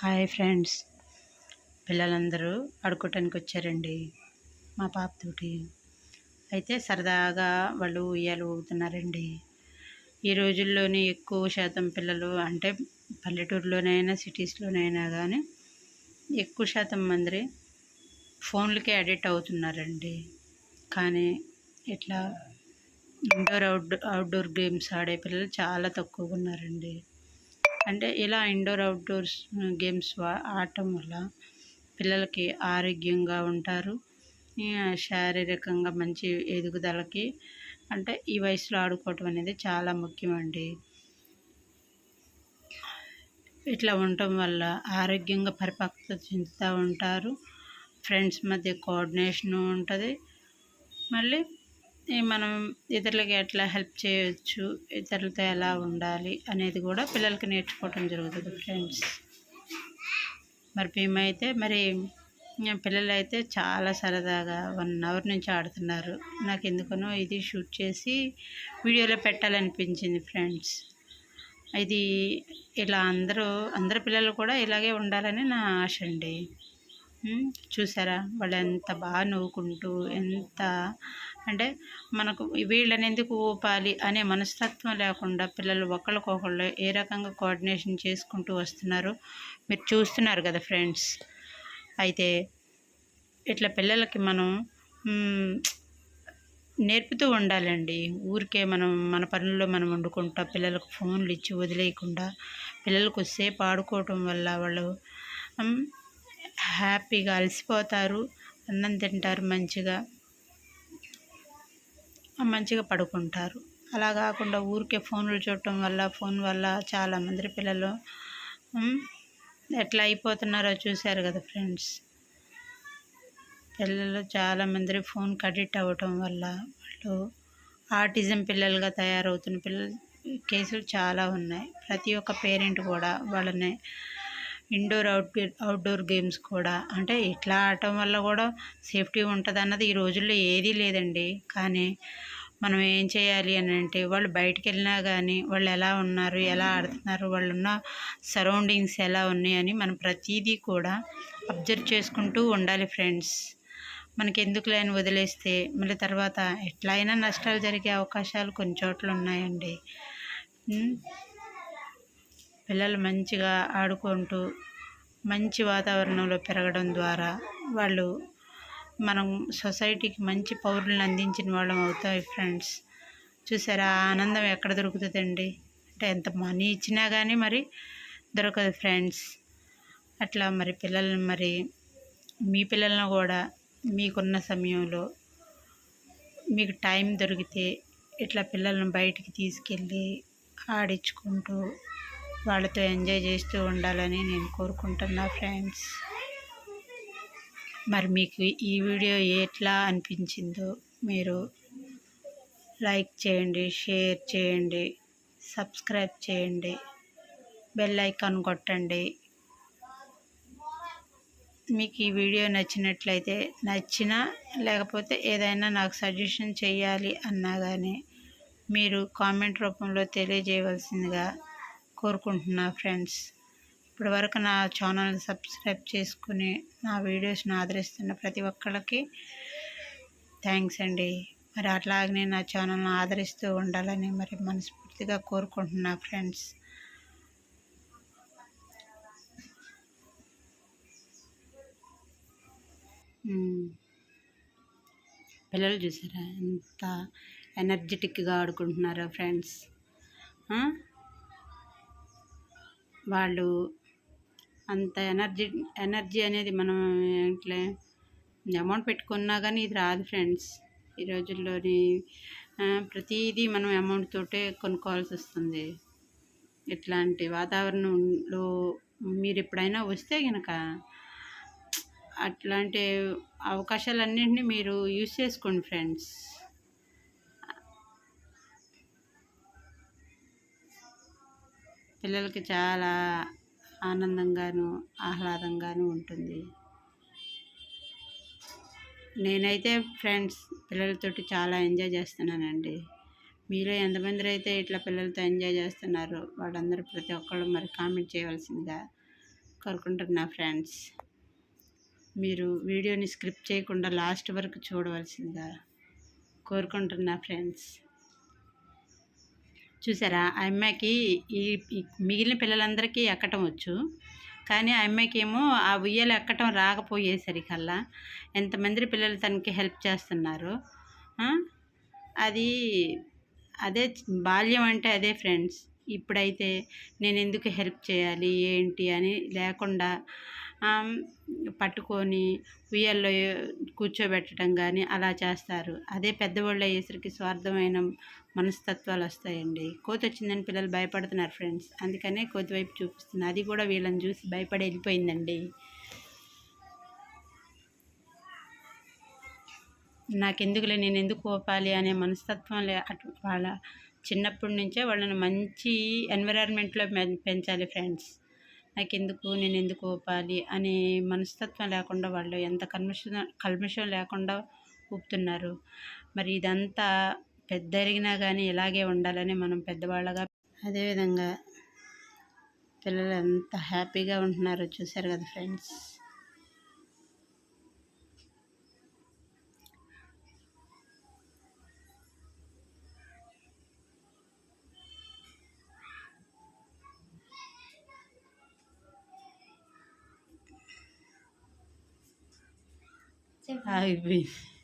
Hi friends, పిల్లలందరూ ఆడుకోవటానికి వచ్చారండి మా పాపతోటి. అయితే సరదాగా వాళ్ళు ఉయ్యాలు ఊగుతున్నారండి. ఈ రోజుల్లోని ఎక్కువ శాతం పిల్లలు అంటే పల్లెటూరులోనైనా సిటీస్లోనైనా కానీ ఎక్కువ శాతం మంది ఫోన్లకే అడిక్ట్ అవుతున్నారండి. కానీ ఇట్లా అవుట్డోర్ గేమ్స్ ఆడే పిల్లలు చాలా తక్కువగా ఉన్నారండి. అంటే ఇలా అవుట్డోర్స్ గేమ్స్ ఆడటం వల్ల పిల్లలకి ఆరోగ్యంగా ఉంటారు. శారీరకంగా మంచి ఎదుగుదలకి అంటే ఈ వయసులో ఆడుకోవటం అనేది చాలా ముఖ్యమండి. ఇట్లా ఉండటం వల్ల ఆరోగ్యంగా పరిపక్వత చెందుతూ ఉంటారు. ఫ్రెండ్స్ మధ్య కోఆర్డినేషన్ ఉంటుంది. మళ్ళీ మనం ఇతరులకి ఎట్లా హెల్ప్ చేయవచ్చు, ఇతరులతో ఎలా ఉండాలి అనేది కూడా పిల్లలకి నేర్చుకోవటం జరుగుతుంది ఫ్రెండ్స్. మరి మేమైతే పిల్లలైతే చాలా సరదాగా 1 అవర్ నుంచి ఆడుతున్నారు. నాకు ఎందుకనో ఇది షూట్ చేసి వీడియోలో పెట్టాలనిపించింది ఫ్రెండ్స్. ఇది ఇలా అందరు పిల్లలు కూడా ఇలాగే ఉండాలని నా ఆశ అండి. చూసారా వాళ్ళు ఎంత బాగా నవ్వుకుంటూ ఎంత అంటే మనకు వీళ్ళని ఎందుకు ఊపాలి అనే మనస్తత్వం లేకుండా పిల్లలు ఒకళ్ళకొకళ్ళు ఏ రకంగా కోఆర్డినేషన్ చేసుకుంటూ వస్తున్నారో మీరు చూస్తున్నారు కదా ఫ్రెండ్స్. అయితే ఇట్లా పిల్లలకి మనం నేర్పుతూ ఉండాలండి. ఊరికే మన పనుల్లో మనం వండుకుంటా పిల్లలకు ఫోన్లు ఇచ్చి వదిలేయకుండా పిల్లలకు సేపు ఆడుకోవటం వల్ల వాళ్ళు హ్యాపీగా అలసిపోతారు, అన్నం తింటారు, మంచిగా పడుకుంటారు. అలా కాకుండా ఊరికే ఫోన్లు చూడటం వల్ల ఫోన్ వల్ల చాలామంది పిల్లలు ఎట్లా అయిపోతున్నారో చూశారు కదా ఫ్రెండ్స్. పిల్లలు చాలామంది ఫోన్కి అడిక్ట్ అవ్వటం వల్ల వాళ్ళు ఆటిజం పిల్లలుగా తయారవుతున్న కేసులు చాలా ఉన్నాయి. ప్రతి ఒక్క పేరెంట్ కూడా వాళ్ళని అవుట్డోర్ గేమ్స్ కూడా అంటే ఇట్లా ఆడటం వల్ల కూడా సేఫ్టీ ఉంటుంది అన్నది ఈ రోజుల్లో ఏదీ లేదండి. కానీ మనం ఏం చేయాలి అని అంటే వాళ్ళు బయటికి వెళ్ళినా కానీ వాళ్ళు ఎలా ఉన్నారు, ఎలా ఆడుతున్నారు, వాళ్ళు ఉన్న సరౌండింగ్స్ ఎలా ఉన్నాయని మనం ప్రతిదీ కూడా అబ్జర్వ్ చేసుకుంటూ ఉండాలి ఫ్రెండ్స్. మనకి ఎందుకు లేని వదిలేస్తే మళ్ళీ తర్వాత ఎట్లా అయినా నష్టాలు జరిగే అవకాశాలు కొన్ని చోట్ల ఉన్నాయండి. పిల్లలు మంచిగా ఆడుకుంటూ మంచి వాతావరణంలో పెరగడం ద్వారా వాళ్ళు మనం సొసైటీకి మంచి పౌరులను అందించిన వాళ్ళం అవుతాయి ఫ్రెండ్స్. చూసారా ఆనందం ఎక్కడ దొరుకుతుందండి? అంటే ఎంత మనీ ఇచ్చినా కానీ మరి దొరకదు ఫ్రెండ్స్. అట్లా పిల్లల్ని మీ పిల్లలను కూడా మీకున్న సమయంలో మీకు టైం దొరికితే ఇట్లా పిల్లలను బయటికి తీసుకెళ్ళి ఆడించుకుంటూ వాళ్ళతో ఎంజాయ్ చేస్తూ ఉండాలని నేను కోరుకుంటున్నా ఫ్రెండ్స్. మరి మీకు ఈ వీడియో ఎట్లా అనిపించిందో మీరు లైక్ చేయండి, షేర్ చేయండి, సబ్స్క్రైబ్ చేయండి, బెల్ ఐకాన్ కొట్టండి. మీకు ఈ వీడియో నచ్చినట్లయితే లేకపోతే ఏదైనా నాకు సజెషన్ చేయాలి అన్నా కానీ మీరు కామెంట్ రూపంలో తెలియజేయవలసిందిగా కోరుకుంటున్నా ఫ్రెండ్స్. ఇప్పటి వరకు నా ఛానల్ని సబ్స్క్రైబ్ చేసుకుని నా వీడియోస్ని ఆదరిస్తున్న ప్రతి ఒక్కళ్ళకి థ్యాంక్స్ అండి. మరి అట్లాగనే నా ఛానల్ని ఆదరిస్తూ ఉండాలని మనస్ఫూర్తిగా కోరుకుంటున్నా ఫ్రెండ్స్. పిల్లలు చూసారా ఎంత ఎనర్జెటిక్గా ఆడుకుంటున్నారో ఫ్రెండ్స్. వాళ్ళు అంత ఎనర్జీ అనేది మనం ఇట్లా అమౌంట్ పెట్టుకున్నా కానీ ఇది రాదు ఫ్రెండ్స్. ఈ రోజుల్లోని ప్రతిదీ మనం అమౌంట్ తోటే కొనుక్కోవాల్సి వస్తుంది. ఇట్లాంటి వాతావరణంలో మీరు ఎప్పుడైనా వస్తే కనుక అట్లాంటి అవకాశాలన్నింటినీ మీరు యూజ్ చేసుకోండి ఫ్రెండ్స్. పిల్లలకి చాలా ఆనందంగాను ఆహ్లాదంగాను ఉంటుంది. నేనైతే ఫ్రెండ్స్ పిల్లలతోటి చాలా ఎంజాయ్ చేస్తున్నానండి. మీలో ఎంతమంది అయితే ఇట్లా పిల్లలతో ఎంజాయ్ చేస్తున్నారో వాళ్ళందరూ ప్రతి ఒక్కళ్ళు కామెంట్ చేయవలసిందిగా కోరుకుంటున్నా ఫ్రెండ్స్. మీరు వీడియోని స్క్రిప్ట్ చేయకుండా లాస్ట్ వరకు చూడవలసిందిగా కోరుకుంటున్నా ఫ్రెండ్స్. చూసారా, ఆ అమ్మాయికి ఈ మిగిలిన పిల్లలందరికీ ఎక్కటం వచ్చు, కానీ ఆ అమ్మాయికి ఏమో ఆ ఉయ్యాల ఎక్కటం రాకపోయేసరికల్లా ఎంతమంది పిల్లలు తనకి హెల్ప్ చేస్తున్నారు. అది అదే బాల్యం అంటే అదే ఫ్రెండ్స్. ఇప్పుడైతే నేను ఎందుకు హెల్ప్ చేయాలి ఏంటి అని లేకుండా పట్టుకొని ఉయ్యాల్లో కూర్చోబెట్టడం కానీ అలా చేస్తారు. అదే పెద్దవాళ్ళు అయ్యేసరికి స్వార్థమైన మనస్తత్వాలు వస్తాయండి. కోతి వచ్చిందని పిల్లలు భయపడుతున్నారు ఫ్రెండ్స్, అందుకనే కోతి వైపు చూపిస్తున్నారు. అది కూడా వీళ్ళని చూసి భయపడి వెళ్ళిపోయిందండి. నాకెందుకులే, నేను ఎందుకు కోపాలి అనే మనస్తత్వం అటు వాళ్ళ చిన్నప్పటి నుంచే వాళ్ళని మంచి ఎన్విరాన్మెంట్లో పెంచాలి ఫ్రెండ్స్. నాకెందుకు, నేను ఎందుకు కోపాలి అనే మనస్తత్వం లేకుండా వాళ్ళు ఎంత కల్మషం లేకుండా ఊపుతున్నారు. మరి ఇదంతా పెద్ద ఎరిగినా కానీ ఇలాగే ఉండాలని మనం పెద్దవాళ్ళగా, అదేవిధంగా పిల్లలు ఎంత హ్యాపీగా ఉంటున్నారో చూశారు కదా ఫ్రెండ్స్. ఆగిపోయింది.